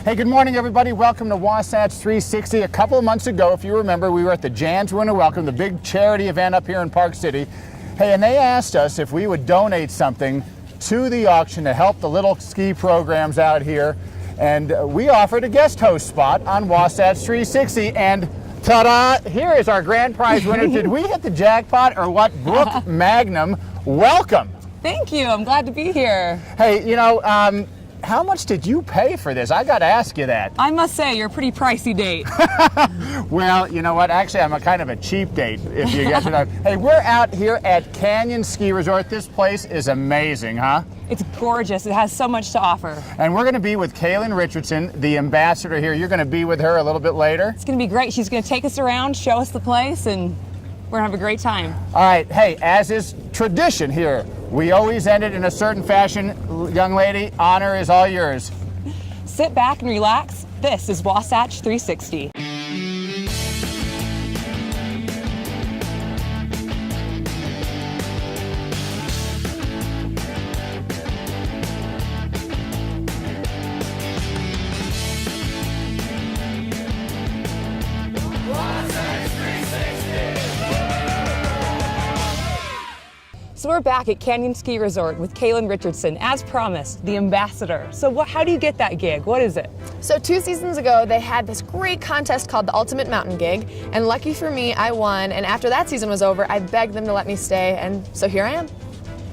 Hey, good morning, everybody. Welcome to Wasatch 360. A couple of months ago, if you remember, we were at the Jan's Winter Welcome, the big charity event up here in Park City. Hey, and they asked us if we would donate something to the auction to help the little ski programs out here. And we offered a guest host spot on Wasatch 360. And ta-da, here is our grand prize winner. Did we hit the jackpot or what? Brooke Magnum, welcome. Thank you. I'm glad to be here. Hey, you know, how much did you pay for this? I got to ask you that. I must say, you're a pretty pricey date. Well, you know what? Actually, I'm a kind of a cheap date, if you get to know. Hey, we're out here at Canyon Ski Resort. This place is amazing, huh? It's gorgeous. It has so much to offer. And we're going to be with Kaylin Richardson, the ambassador here. You're going to be with her a little bit later. It's going to be great. She's going to take us around, show us the place, and we're going to have a great time. All right. Hey, as is tradition here, we always end it in a certain fashion. Young lady, honor is all yours. Sit back and relax. This is Wasatch 360. So we're back at Canyon Ski Resort with Kaylin Richardson, as promised, the ambassador. So how do you get that gig? What is it? So 2 seasons ago, they had this great contest called the Ultimate Mountain Gig, and lucky for me, I won. And after that season was over, I begged them to let me stay, and so here I am.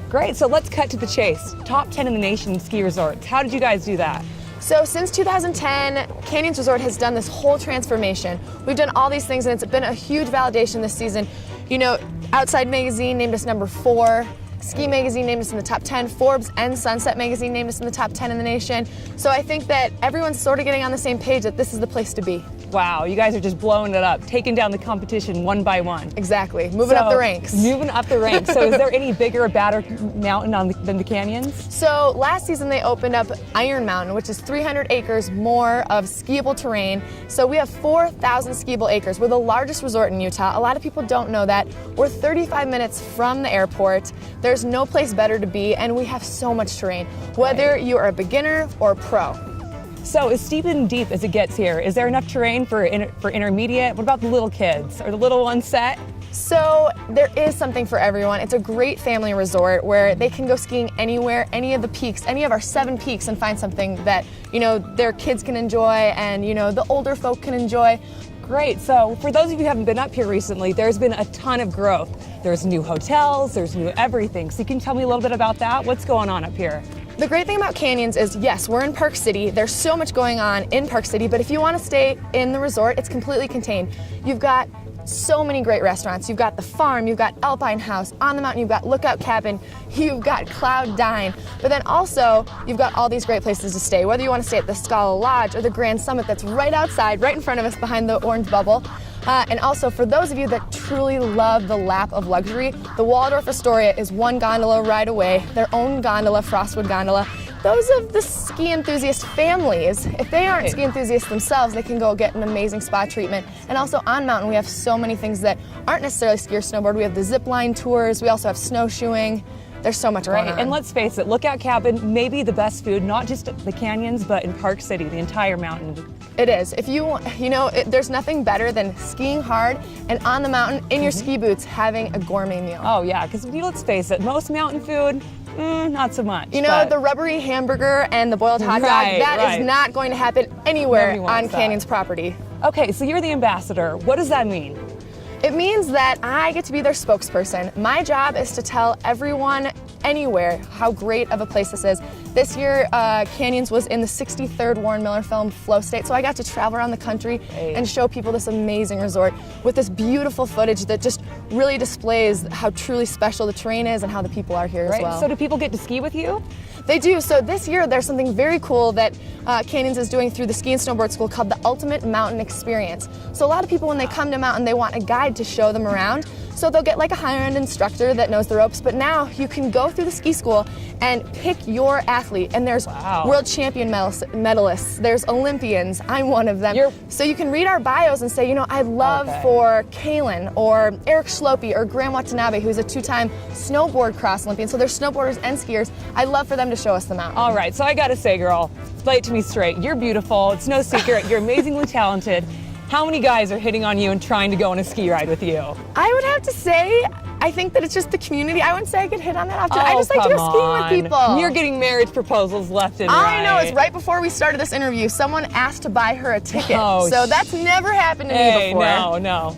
Great, so let's cut to the chase. Top 10 in the nation ski resorts. How did you guys do that? So since 2010, Canyons Resort has done this whole transformation. We've done all these things, and it's been a huge validation this season. You know, Outside Magazine named us number 4. Ski Magazine named us in the top 10. Forbes and Sunset Magazine named us in the top 10 in the nation. So I think that everyone's sort of getting on the same page that this is the place to be. Wow, you guys are just blowing it up, taking down the competition one by one. Exactly, moving up the ranks. Moving up the ranks. So is there any bigger or badder mountain than the canyons? So last season they opened up Iron Mountain, which is 300 acres more of skiable terrain. So we have 4,000 skiable acres. We're the largest resort in Utah. A lot of people don't know that. We're 35 minutes from the airport. There's no place better to be, and we have so much terrain, whether you are a beginner or a pro. So as steep and deep as it gets here, is there enough terrain for intermediate? What about the little kids? Are the little ones set? So there is something for everyone. It's a great family resort where they can go skiing anywhere, any of the peaks, any of our 7 peaks, and find something that, you know, their kids can enjoy and, you know, the older folk can enjoy. Great. So for those of you who haven't been up here recently, there's been a ton of growth. There's new hotels, there's new everything. So you can tell me a little bit about that? What's going on up here? The great thing about Canyons is, yes, we're in Park City. There's so much going on in Park City, but if you want to stay in the resort, it's completely contained. You've got so many great restaurants. You've got the farm, you've got Alpine House, on the mountain you've got Lookout Cabin, you've got Cloud Dine, but then also you've got all these great places to stay, whether you want to stay at the Scala Lodge or the Grand Summit that's right outside, right in front of us behind the orange bubble. And also, for those of you that truly love the lap of luxury, the Waldorf Astoria is one gondola ride away, their own gondola, Frostwood Gondola. Those of the ski enthusiast families, if they aren't ski enthusiasts themselves, they can go get an amazing spa treatment. And also on mountain, we have so many things that aren't necessarily ski or snowboard. We have the zip line tours, we also have snowshoeing. There's so much going on. And let's face it, Lookout Cabin may be the best food, not just at the canyons, but in Park City, the entire mountain. It is. If you know, there's nothing better than skiing hard and on the mountain in your ski boots having a gourmet meal. Oh yeah, because let's face it, most mountain food, not so much. You know, the rubbery hamburger and the boiled hot dog, that is not going to happen anywhere on Canyons property. Okay, so you're the ambassador. What does that mean? It means that I get to be their spokesperson. My job is to tell everyone anywhere how great of a place this is. This year, Canyons was in the 63rd Warren Miller film Flow State, so I got to travel around the country and show people this amazing resort with this beautiful footage that just really displays how truly special the terrain is and how the people are here as well. So do people get to ski with you? They do. So this year there's something very cool that Canyons is doing through the Ski and Snowboard School called the Ultimate Mountain Experience. So a lot of people when they come to mountain, they want a guide to show them around. So they'll get like a higher end instructor that knows the ropes, but now you can go through the ski school and pick your athlete. And there's world champion medalists, there's Olympians, I'm one of them. So you can read our bios and say, you know, I'd love for Kaylin or Eric Schlope or Graham Watanabe, who's a 2-time snowboard cross Olympian. So there's snowboarders and skiers. I'd love for them to show us the mountain. All right, so I gotta say, girl, play it to me straight. You're beautiful, it's no secret, you're amazingly talented. How many guys are hitting on you and trying to go on a ski ride with you? I would have to say, I think that it's just the community. I wouldn't say I get hit on that often. I just like to go skiing with people. You're getting marriage proposals left and right. I know, it's right before we started this interview. Someone asked to buy her a ticket. So that's never happened to me before. No.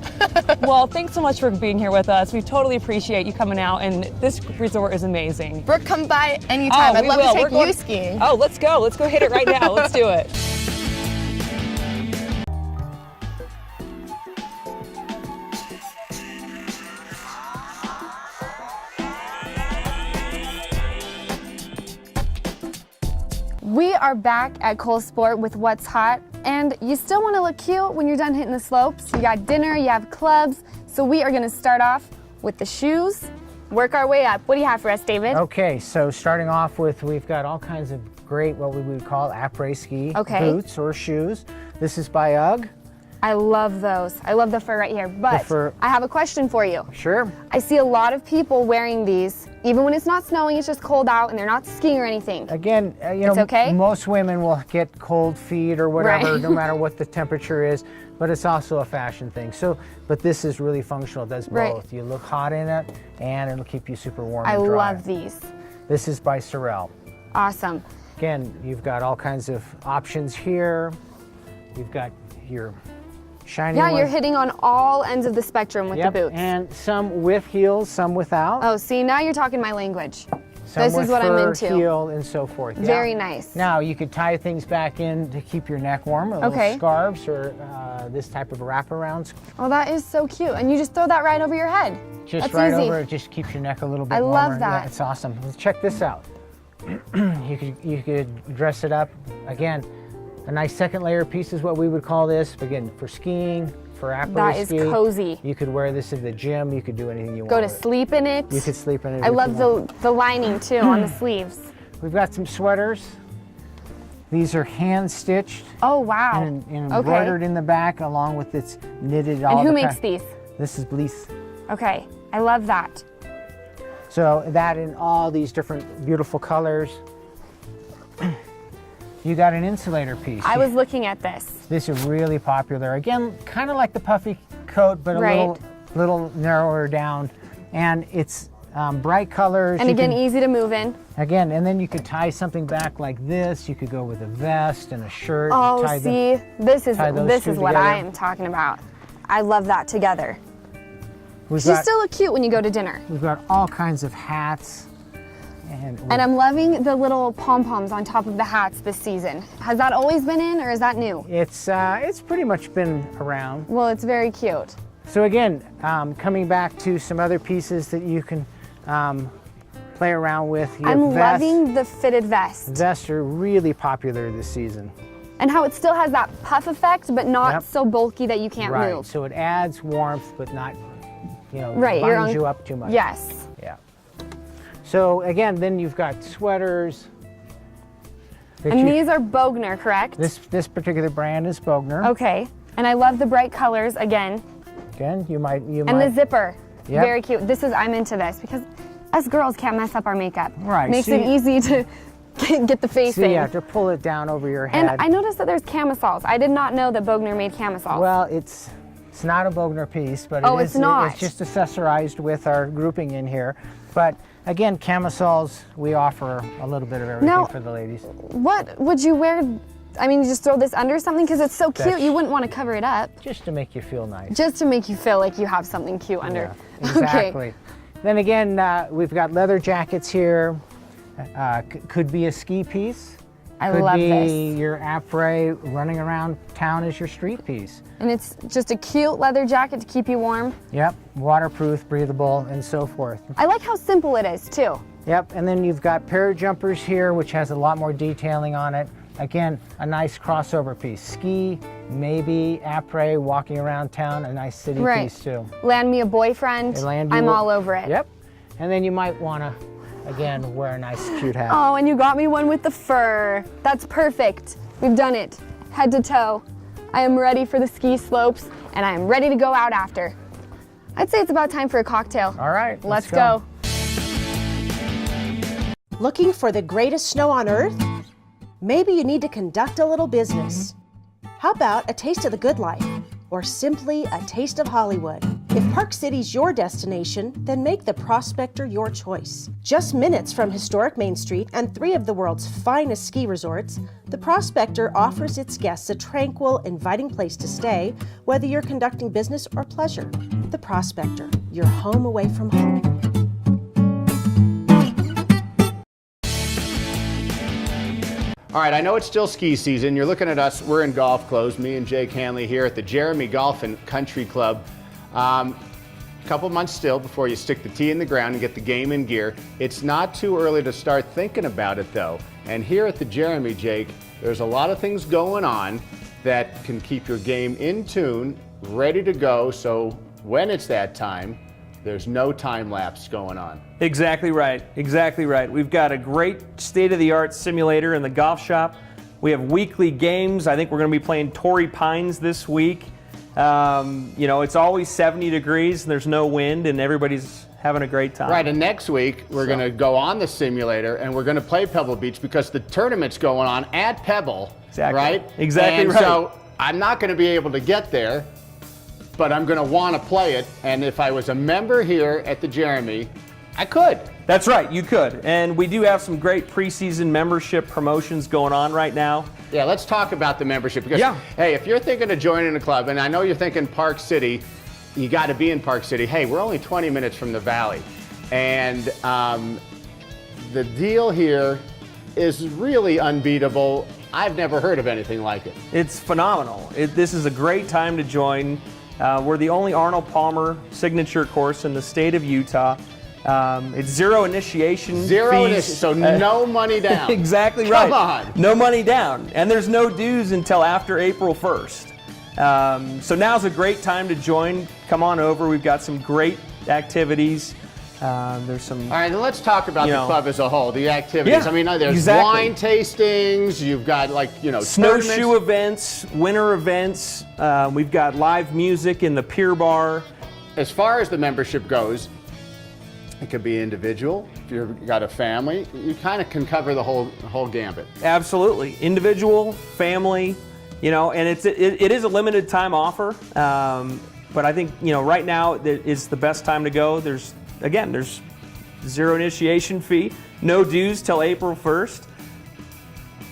Well, thanks so much for being here with us. We totally appreciate you coming out, and this resort is amazing. Brooke, come by anytime. I'd love to take you skiing. Oh, let's go. Let's go hit it right now. Let's do it. We are back at Cole Sport with What's Hot, and you still want to look cute when you're done hitting the slopes. You got dinner, you have clubs, so we are going to start off with the shoes, work our way up. What do you have for us, David? Okay, so starting off with, we've got all kinds of great, what we would call après ski boots or shoes. This is by UGG. I love those. I love the fur right here, but I have a question for you. Sure. I see a lot of people wearing these, even when it's not snowing, it's just cold out and they're not skiing or anything. Again, you know, most women will get cold feet or whatever, no matter what the temperature is, but it's also a fashion thing. So, but this is really functional, it does both. You look hot in it and it'll keep you super warm and dry. I love these. This is by Sorel. Awesome. Again, you've got all kinds of options here. You've got your shiny ones. You're hitting on all ends of the spectrum with the boots. And some with heels, some without. Oh, see, now you're talking my language. Some this is what I'm into. Heel and so forth. Very nice. Now you could tie things back in to keep your neck warm, or little scarves, or this type of wraparounds. Oh, that is so cute. And you just throw that right over your head. Just That's right easy. over it, just keeps your neck a little bit warmer. I love that. Yeah, it's awesome. Let's check this out. You could dress it up. Again, a nice second layer piece is what we would call this. Again, for skiing, for après ski. That is cozy. You could wear this in the gym. You could do anything you want. Go to sleep in it. You could sleep in it. I love the lining too on the sleeves. We've got some sweaters. These are hand stitched. Oh wow. And embroidered in the back, along with its knitted. And who makes these? This is Bleece. Okay, I love that. So that in all these different beautiful colors. You got an insulator piece. I was looking at this. This is really popular. Again, kind of like the puffy coat, but a little narrower down. And it's bright colors. And again, easy to move in. Again, and then you could tie something back like this. You could go with a vest and a shirt. Oh, see, this is what I am talking about. I love that together. You still look cute when you go to dinner. We've got all kinds of hats. And I'm loving the little pom-poms on top of the hats this season. Has that always been in, or is that new? It's pretty much been around. Well, it's very cute. So again, coming back to some other pieces that you can play around with. I'm loving the fitted vest. Vests are really popular this season. And how it still has that puff effect, but not so bulky that you can't move. Right, so it adds warmth, but not, binds you up too much. Yes. Yeah. So again, then you've got sweaters. And these are Bogner, correct? This particular brand is Bogner. Okay. And I love the bright colors again. Again, you might. And the zipper. Yep. Very cute. I'm into this because us girls can't mess up our makeup. Right. Makes it easy to get the face in. Yeah, to pull it down over your head. And I noticed that there's camisoles. I did not know that Bogner made camisoles. Well, it's not a Bogner piece, but it's not. It's just accessorized with our grouping in here. But again, camisoles, we offer a little bit of everything for the ladies. What would you wear? I mean, you just throw this under something because it's so cute. You wouldn't want to cover it up. Just to make you feel nice. Just to make you feel like you have something cute under. Yeah, exactly. Okay. Then again, we've got leather jackets here. Could be a ski piece. I love this. Could be your après running around town as your street piece. And it's just a cute leather jacket to keep you warm. Yep, waterproof, breathable, and so forth. I like how simple it is too. Yep, and then you've got parajumpers here, which has a lot more detailing on it. Again, a nice crossover piece. Ski, maybe après, walking around town, a nice city piece too. Land me a boyfriend, I'm all over it. Yep. And then you might want to, again, wear a nice cute hat. Oh, and you got me one with the fur. That's perfect. We've done it, head to toe. I am ready for the ski slopes, and I am ready to go out after. I'd say it's about time for a cocktail. All right, let's go. Looking for the greatest snow on earth? Maybe you need to conduct a little business. How about a taste of the good life? Or simply a taste of Hollywood? If Park City's your destination, then make the Prospector your choice. Just minutes from historic Main Street and 3 of the world's finest ski resorts, the Prospector offers its guests a tranquil, inviting place to stay, whether you're conducting business or pleasure. The Prospector, your home away from home. All right, I know it's still ski season. You're looking at us, we're in golf clothes, me and Jake Hanley here at the Jeremy Golf and Country Club. A couple months still before you stick the tee in the ground and get the game in gear. It's not too early to start thinking about it though. And here at the Jeremy, Jake, there's a lot of things going on that can keep your game in tune, ready to go, so when it's that time, there's no time lapse going on. Exactly right, exactly right. We've got a great state-of-the-art simulator in the golf shop. We have weekly games. I think we're going to be playing Torrey Pines this week. You know, it's always 70 degrees and there's no wind and everybody's having a great time. Right, and next week we're going to go on the simulator and we're going to play Pebble Beach because the tournament's going on at Pebble. Exactly. Right? Exactly right. So I'm not going to be able to get there, but I'm going to want to play it. And if I was a member here at the Jeremy, I could. That's right, you could. And we do have some great preseason membership promotions going on right now. Yeah, let's talk about the membership because, hey, if you're thinking of joining a club, and I know you're thinking Park City, you got to be in Park City. Hey, we're only 20 minutes from the Valley. And the deal here is really unbeatable. I've never heard of anything like it. It's phenomenal. This is a great time to join. We're the only Arnold Palmer signature course in the state of Utah. It's zero initiation fees. So no money down. Exactly right. Come on. No money down. And there's no dues until after April 1st. So now's a great time to join. Come on over. We've got some great activities. There's some. All right, then let's talk about the club as a whole, the activities. Yeah, I mean, there's wine tastings, you've got snowshoe events, winter events. We've got live music in the pier bar. As far as the membership goes, it could be individual. If you've got a family, you kind of can cover the whole gambit. Absolutely, individual, family, and it is a limited time offer. But I think right now is the best time to go. There's zero initiation fee, no dues till April 1st.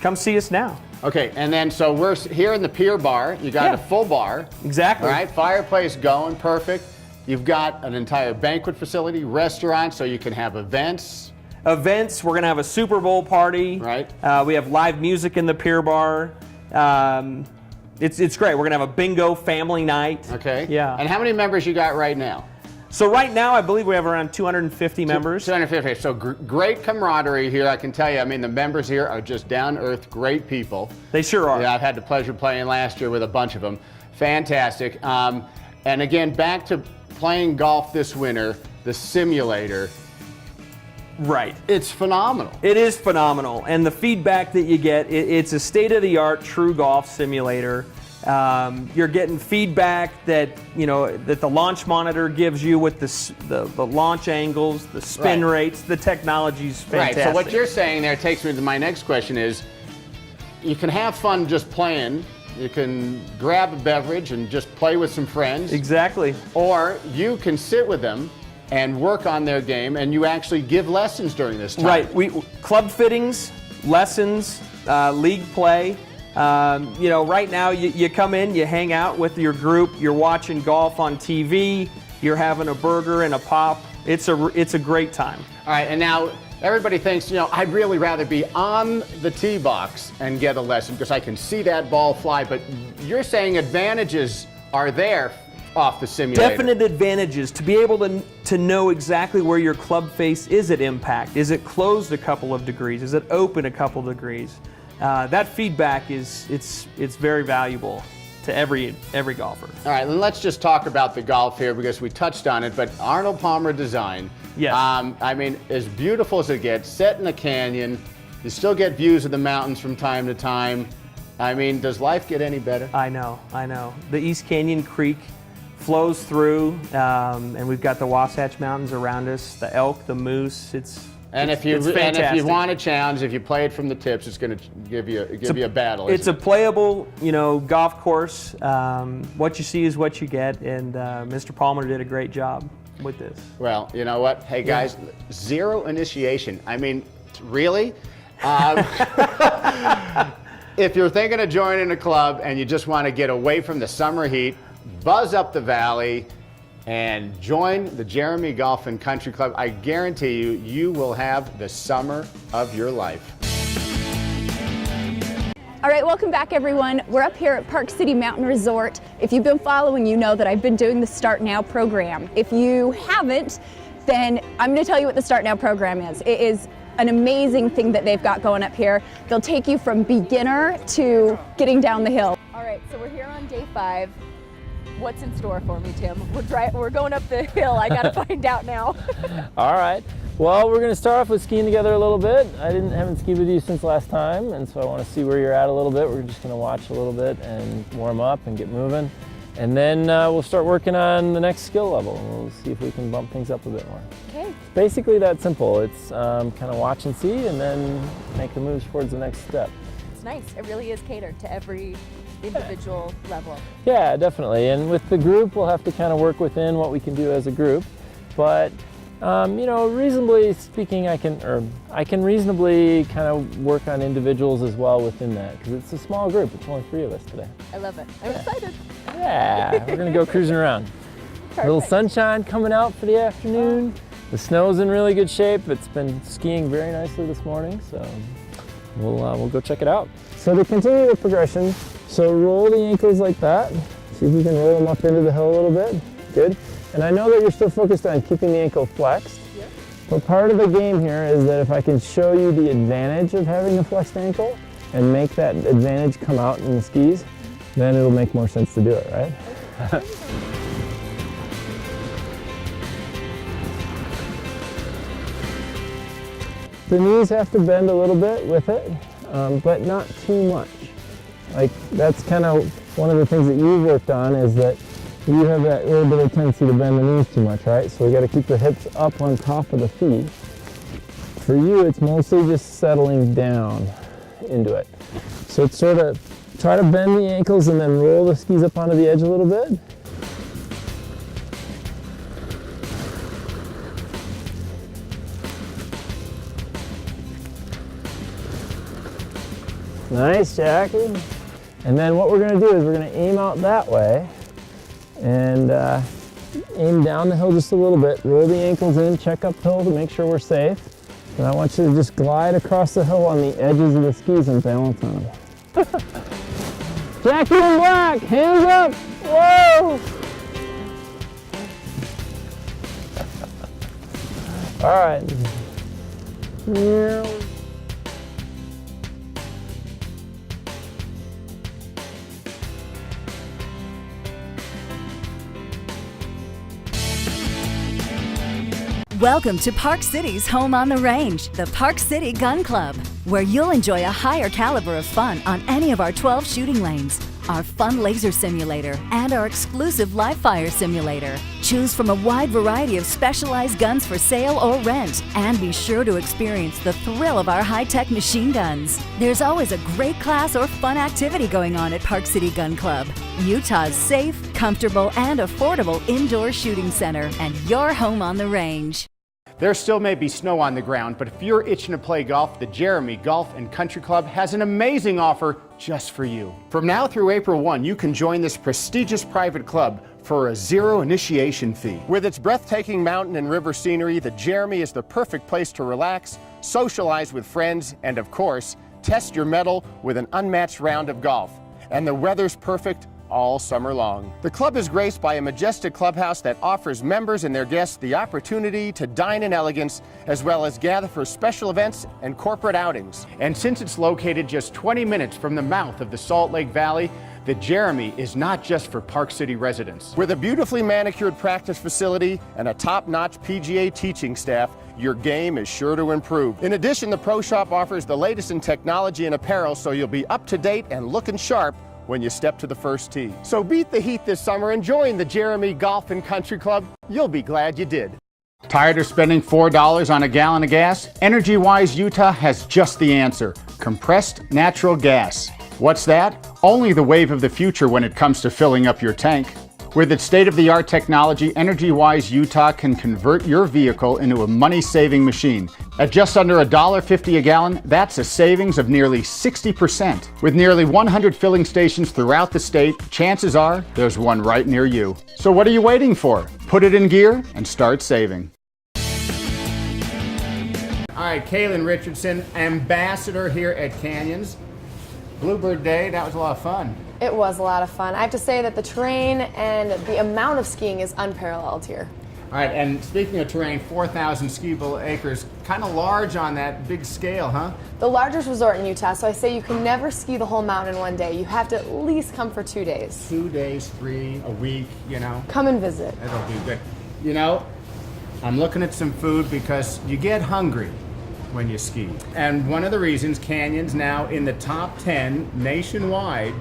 Come see us now. Okay, and then so we're here in the pier bar. You got a full bar. Exactly. All right, fireplace going, perfect. You've got an entire banquet facility, restaurant, so you can have events. We're going to have a Super Bowl party. Right. We have live music in the pier bar. It's great. We're going to have a bingo family night. Okay. Yeah. And how many members you got right now? So right now, I believe we have around 250 members. 250. So great camaraderie here. I can tell you, I mean, the members here are just down-to-earth, great people. They sure are. Yeah, I've had the pleasure playing last year with a bunch of them. Fantastic. And again, back to playing golf this winter, the simulator. Right. It's phenomenal. It is phenomenal. And the feedback that you get, it's a state-of-the-art true golf simulator. You're getting feedback that that the launch monitor gives you with the launch angles, the spin rates, the technology's fantastic. Right. So what you're saying there takes me to my next question is, you can have fun just playing. You can grab a beverage and just play with some friends. Exactly. Or you can sit with them and work on their game, and you actually give lessons during this time. Right. Club fittings, lessons, league play. Right now you come in, you hang out with your group, you're watching golf on TV, you're having a burger and a pop. It's a great time. All right, and now everybody thinks, I'd really rather be on the tee box and get a lesson because I can see that ball fly, but you're saying advantages are there off the simulator. Definite advantages to be able to know exactly where your club face is at impact. Is it closed a couple of degrees? Is it open a couple of degrees? that feedback it's very valuable to every golfer. All right, and let's just talk about the golf here because we touched on it, but Arnold Palmer design. Yes. I mean, as beautiful as it gets, set in a canyon, you still get views of the mountains from time to time. I mean, does life get any better? I know. The East Canyon Creek flows through, and we've got the Wasatch Mountains around us, the elk, the moose. It's if you want a challenge, if you play it from the tips, it's going to give you a battle. It's a playable, golf course. What you see is what you get, and Mr. Palmer did a great job with this. Well, you know what? Hey guys, zero initiation. I mean, really? If you're thinking of joining a club and you just want to get away from the summer heat, buzz up the valley and join the Jeremy Golf and Country Club. I guarantee you, you will have the summer of your life. All right, welcome back everyone. We're up here at Park City Mountain Resort. If you've been following, you know that I've been doing the Start Now program. If you haven't, then I'm going to tell you what the Start Now program is. It is an amazing thing that they've got going up here. They'll take you from beginner to getting down the hill. All right, so we're here on day 5. What's in store for me, Tim? We're going up the hill. I got to find out now. All right. Well, we're going to start off with skiing together a little bit. I haven't skied with you since last time, and so I want to see where you're at a little bit. We're just going to watch a little bit and warm up and get moving. And then we'll start working on the next skill level, and we'll see if we can bump things up a bit more. Okay. It's basically that simple. It's kind of watch and see, and then make the moves towards the next step. It's nice. It really is catered to every individual level. Yeah, definitely. And with the group, we'll have to kind of work within what we can do as a group. But reasonably speaking, I can reasonably kind of work on individuals as well within that, because it's a small group. It's only 3 of us today. I love it. I'm excited. Yeah, we're gonna go cruising around. A little sunshine coming out for the afternoon. The snow's in really good shape. It's been skiing very nicely this morning, so we'll go check it out. So to continue the progression, so roll the ankles like that. See if you can roll them up into the hill a little bit. Good. And I know that you're still focused on keeping the ankle flexed, but part of the game here is that if I can show you the advantage of having a flexed ankle and make that advantage come out in the skis, then it'll make more sense to do it, right? The knees have to bend a little bit with it, but not too much. Like, that's kind of one of the things that you've worked on, is that you have that little bit of tendency to bend the knees too much, right? So we got to keep the hips up on top of the feet. For you, it's mostly just settling down into it. So it's sort of try to bend the ankles and then roll the skis up onto the edge a little bit. Nice, Jackie. And then what we're going to do is we're going to aim out that way and aim down the hill just a little bit. Roll the ankles in, check uphill to make sure we're safe. And I want you to just glide across the hill on the edges of the skis and balance on them. Jackie in black, hands up! Whoa! All right. Welcome to Park City's home on the range, the Park City Gun Club, where you'll enjoy a higher caliber of fun on any of our 12 shooting lanes, our fun laser simulator, and our exclusive live fire simulator. Choose from a wide variety of specialized guns for sale or rent, and be sure to experience the thrill of our high-tech machine guns. There's always a great class or fun activity going on at Park City Gun Club, Utah's safe, comfortable, and affordable indoor shooting center, and your home on the range. There still may be snow on the ground, but if you're itching to play golf, the Jeremy Golf and Country Club has an amazing offer just for you. From now through April 1, you can join this prestigious private club for a zero initiation fee. With its breathtaking mountain and river scenery, the Jeremy is the perfect place to relax, socialize with friends, and of course, test your mettle with an unmatched round of golf. And the weather's perfect all summer long. The club is graced by a majestic clubhouse that offers members and their guests the opportunity to dine in elegance, as well as gather for special events and corporate outings. And since it's located just 20 minutes from the mouth of the Salt Lake Valley, the Jeremy is not just for Park City residents. With a beautifully manicured practice facility and a top-notch PGA teaching staff, your game is sure to improve. In addition, the Pro Shop offers the latest in technology and apparel, so you'll be up to date and looking sharp when you step to the first tee. So beat the heat this summer and join the Jeremy Golf and Country Club. You'll be glad you did. Tired of spending $4 on a gallon of gas? Energywise Utah has just the answer: compressed natural gas. What's that? Only the wave of the future when it comes to filling up your tank. With its state-of-the-art technology, Energywise Utah can convert your vehicle into a money-saving machine. At just under $1.50 a gallon, that's a savings of nearly 60%. With nearly 100 filling stations throughout the state, chances are there's one right near you. So what are you waiting for? Put it in gear and start saving. All right, Kaylin Richardson, ambassador here at Canyons. Bluebird Day, that was a lot of fun. It was a lot of fun. I have to say that the terrain and the amount of skiing is unparalleled here. All right, and speaking of terrain, 4,000 skiable acres, kind of large on that big scale, huh? The largest resort in Utah, so I say you can never ski the whole mountain in one day. You have to at least come for 2 days. 2 days, 3, a week, you know. Come and visit. That'll be good. You know, I'm looking at some food because you get hungry when you ski. And one of the reasons Canyons now in the top 10 nationwide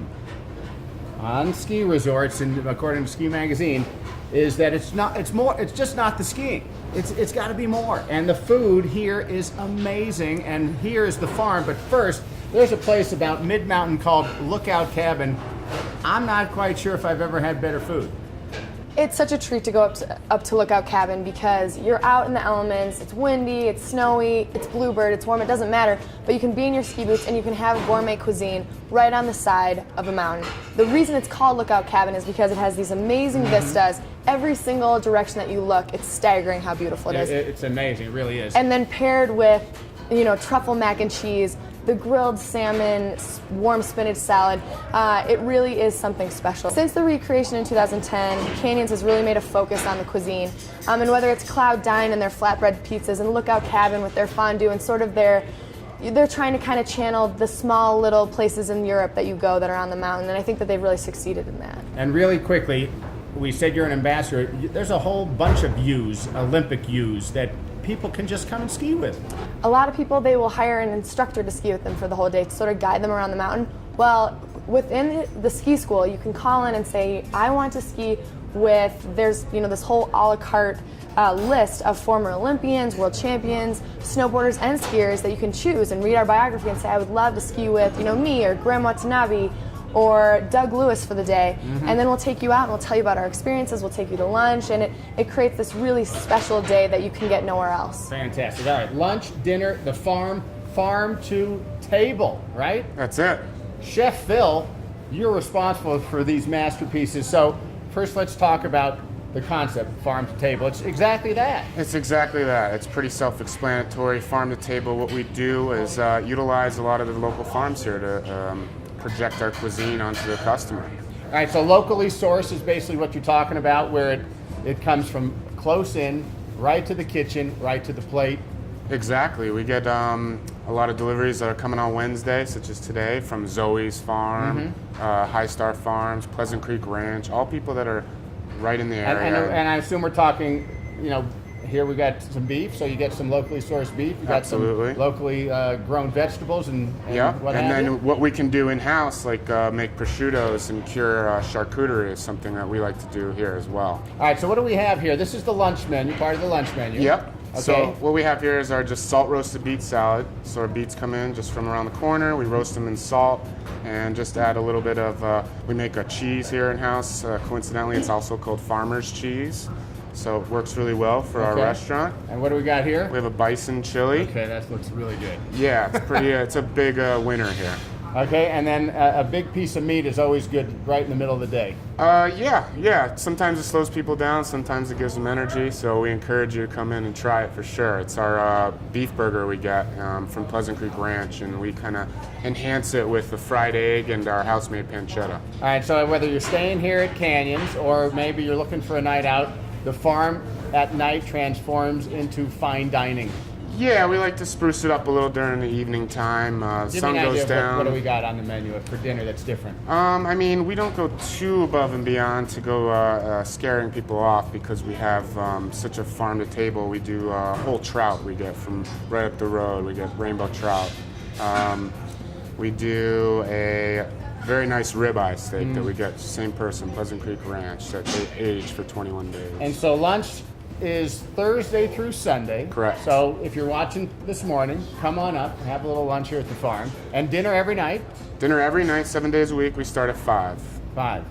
on ski resorts, and according to Ski Magazine, is that it's just not the skiing. It's got to be more. And the food here is amazing, and here is the farm. But first, there's a place about mid-mountain called Lookout Cabin. I'm not quite sure if I've ever had better food. It's such a treat to go up to Lookout Cabin because you're out in the elements. It's windy, it's snowy, it's bluebird, it's warm, it doesn't matter. But you can be in your ski boots and you can have gourmet cuisine right on the side of a mountain. The reason it's called Lookout Cabin is because it has these amazing vistas. Every single direction that you look, it's staggering how beautiful it is. It's amazing, it really is. And then paired with, you know, truffle mac and cheese, the grilled salmon, warm spinach salad, it really is something special. Since the recreation in 2010, Canyons has really made a focus on the cuisine. And whether it's Cloud Dine and their flatbread pizzas and Lookout Cabin with their fondue and sort of they're trying to kind of channel the small little places in Europe that you go that are on the mountain, and I think that they've really succeeded in that. And really quickly, we said you're an ambassador. There's a whole bunch of U's, Olympic U's, that people can just come and ski with. A lot of people, they will hire an instructor to ski with them for the whole day to sort of guide them around the mountain. Well, within the ski school, you can call in and say, I want to ski with, there's, you know, this whole a la carte list of former Olympians, world champions, snowboarders, and skiers that you can choose and read our biography and say, I would love to ski with, you know, me or Graham Watanabe or Doug Lewis for the day. And then we'll take you out and we'll tell you about our experiences, we'll take you to lunch, and it creates this really special day that you can get nowhere else. Fantastic. All right, lunch, dinner, the farm to table, right? That's it. Chef Phil, you're responsible for these masterpieces. So first let's talk about the concept, farm to table. It's exactly that. It's exactly that. It's pretty self-explanatory. Farm to table, what we do is utilize a lot of the local farms here to project our cuisine onto the customer. All right, so locally sourced is basically what you're talking about, where it comes from close in, right to the kitchen, right to the plate. Exactly. We get a lot of deliveries that are coming on Wednesday, such as today, from Zoe's Farm, High Star Farms, Pleasant Creek Ranch, all people that are right in the area. And I assume we're talking, you know, here we got some beef, so you get some locally sourced beef. You got some locally grown vegetables and what have you. And then what we can do in-house, like make prosciuttos and cure charcuterie, is something that we like to do here as well. All right, so what do we have here? This is the lunch menu, part of the lunch menu. Yep. Okay. So what we have here is our just salt roasted beet salad. So our beets come in just from around the corner. We roast them in salt and just add a little bit of, we make a cheese here in-house. Coincidentally, it's also called farmer's cheese. So it works really well for our restaurant. And what do we got here? We have a bison chili. Okay, that looks really good. Yeah, it's pretty. It's a big winner here. Okay, and then a big piece of meat is always good right in the middle of the day. Yeah. Sometimes it slows people down, sometimes it gives them energy, so we encourage you to come in and try it for sure. It's our beef burger we get from Pleasant Creek Ranch, and we kind of enhance it with the fried egg and our house-made pancetta. All right, so whether you're staying here at Canyons or maybe you're looking for a night out, the farm at night transforms into fine dining. Yeah, we like to spruce it up a little during the evening time. Sun goes down. What do we got on the menu for dinner that's different? I mean, we don't go too above and beyond to go scaring people off because we have such a farm to table. We do whole trout we get from right up the road. We get rainbow trout. We do a very nice ribeye steak that we get, same person, Pleasant Creek Ranch, that they age for 21 days. And so lunch is Thursday through Sunday. Correct. So if you're watching this morning, come on up and have a little lunch here at the farm. And dinner every night? Dinner every night, 7 days a week. We start at 5. 5.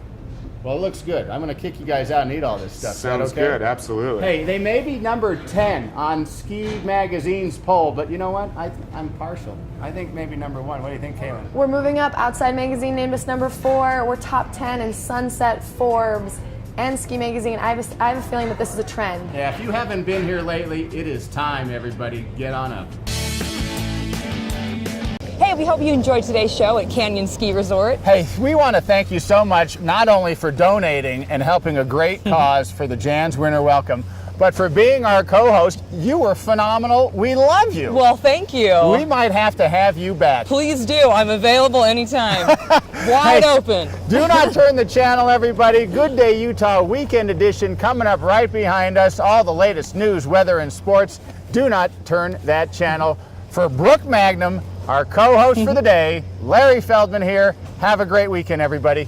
Well, it looks good. I'm going to kick you guys out and eat all this stuff. Sounds good, absolutely. Hey, they may be number 10 on Ski Magazine's poll, but you know what? I'm partial. I think maybe number 1. What do you think, Kaylin? We're moving up. Outside Magazine named us number 4. We're top 10 in Sunset, Forbes, and Ski Magazine. I have a feeling that this is a trend. Yeah, if you haven't been here lately, it is time, everybody. Get on up. Hey, we hope you enjoyed today's show at Canyon Ski Resort. Hey, we want to thank you so much, not only for donating and helping a great cause for the Jan's Winter Welcome, but for being our co-host. You were phenomenal. We love you. Well, thank you. We might have to have you back. Please do. I'm available anytime. Wide open. Do not turn the channel, everybody. Good Day Utah Weekend Edition coming up right behind us. All the latest news, weather, and sports. Do not turn that channel. For Brooke Magnum, our co-host for the day, Larry Feldman here. Have a great weekend, everybody.